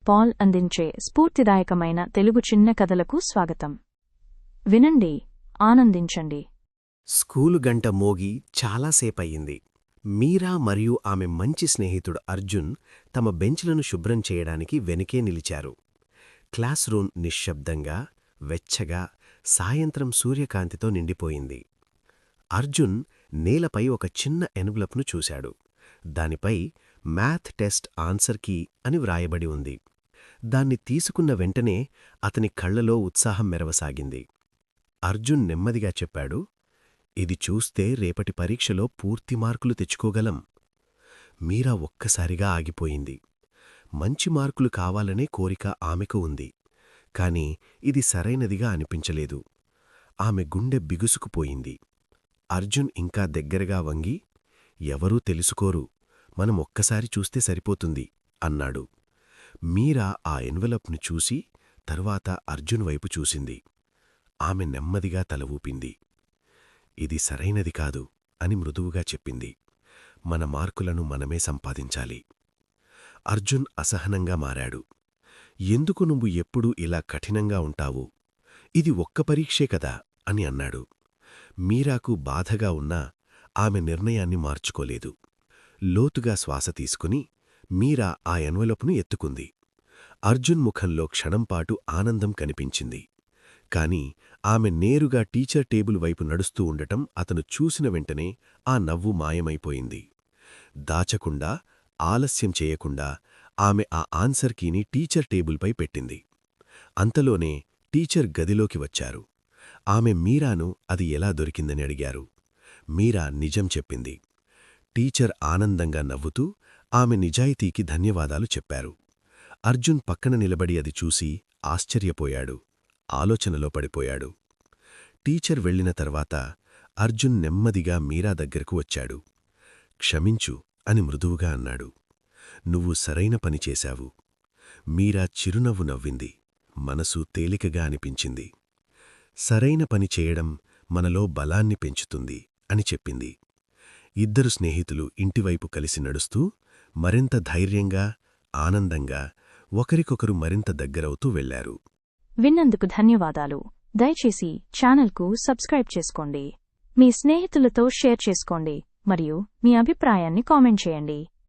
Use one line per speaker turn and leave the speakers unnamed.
Paul అందించే స్ఫూర్తిదాయకమైన తెలుగు చిన్న కథలకు స్వాగతం. వినండి, ఆనందించండి.
స్కూలు గంట మోగి చాలాసేపయ్యింది. మీరా మరియు ఆమె మంచి స్నేహితుడు అర్జున్ తమ బెంచ్లను శుభ్రం చేయడానికి వెనుకే నిలిచారు. క్లాస్ రూమ్ నిశ్శబ్దంగా, వెచ్చగా, సాయంత్రం సూర్యకాంతితో నిండిపోయింది. అర్జున్ నేలపై ఒక చిన్న ఎన్వలప్ను చూశాడు. దానిపై మ్యాథ్ టెస్ట్ ఆన్సర్ కీ అని వ్రాయబడి ఉంది. దాన్ని తీసుకున్న వెంటనే అతని కళ్లలో ఉత్సాహం మెరవసాగింది. అర్జున్ నెమ్మదిగా చెప్పాడు, ఇది చూస్తే రేపటి పరీక్షలో పూర్తి మార్కులు తెచ్చుకోగలం. మీరా ఒక్కసారిగా ఆగిపోయింది. మంచి మార్కులు కావాలనే కోరిక ఆమెకు ఉంది. కాని ఇది సరైనదిగా అనిపించలేదు. ఆమె గుండె బిగుసుకుపోయింది. అర్జున్ ఇంకా దగ్గరగా వంగి, ఎవరూ తెలుసుకోరు, మనం ఒక్కసారి చూస్తే సరిపోతుంది అన్నాడు. మీరా ఆ ఎన్వలప్ను చూసి తరువాత అర్జున్ వైపు చూసింది. ఆమె నెమ్మదిగా తల ఊపింది. ఇది సరైనది కాదు అని మృదువుగా చెప్పింది. మన మార్కులను మనమే సంపాదించాలి. అర్జున్ అసహనంగా మారాడు. ఎందుకు నువ్వు ఎప్పుడూ ఇలా కఠినంగా ఉంటావు? ఇది ఒక్క పరీక్షే కదా అని అన్నాడు. మీరాకు బాధగా ఉన్నా ఆమె నిర్ణయాన్ని మార్చుకోలేదు. లోతుగా శ్వాస తీసుకుని మీరా ఆ ఎన్వలప్ను ఎత్తుకుంది. అర్జున్ ముఖంలో క్షణంపాటు ఆనందం కనిపించింది. కాని ఆమె నేరుగా టీచర్ టేబుల్ వైపు నడుస్తూ ఉండటం అతను చూసిన వెంటనే ఆ నవ్వు మాయమైపోయింది. దాచకుండా, ఆలస్యం చేయకుండా ఆమె ఆ ఆన్సర్ కీని టీచర్ టేబుల్పై పెట్టింది. అంతలోనే టీచర్ గదిలోకి వచ్చారు. ఆమె మీరాను అది ఎలా దొరికిందని అడిగారు. మీరా నిజం చెప్పింది. టీచర్ ఆనందంగా నవ్వుతూ ఆమె నిజాయితీకి ధన్యవాదాలు చెప్పారు. అర్జున్ పక్కన నిలబడి అది చూసి ఆశ్చర్యపోయాడు. ఆలోచనలో పడిపోయాడు. టీచర్ వెళ్లిన తర్వాత అర్జున్ నెమ్మదిగా మీరా దగ్గరకు వచ్చాడు. క్షమించు అని మృదువుగా అన్నాడు. నువ్వు సరైన పని చేశావు. మీరా చిరునవ్వు నవ్వింది. మనసు తేలికగా అనిపించింది. సరైన పని చేయడం మనలో బలాన్ని పెంచుతుంది అని చెప్పింది. ఇద్దరు స్నేహితులు ఇంటివైపు కలిసి నడుస్తూ మరింత ధైర్యంగా, ఆనందంగా ఒకరికొకరు మరింత దగ్గరవుతూ వెళ్లారు.
విన్నందుకు ధన్యవాదాలు. దయచేసి ఛానల్కు సబ్స్క్రైబ్ చేసుకోండి, మీ స్నేహితులతో షేర్ చేసుకోండి మరియు మీ అభిప్రాయాన్ని కామెంట్ చేయండి.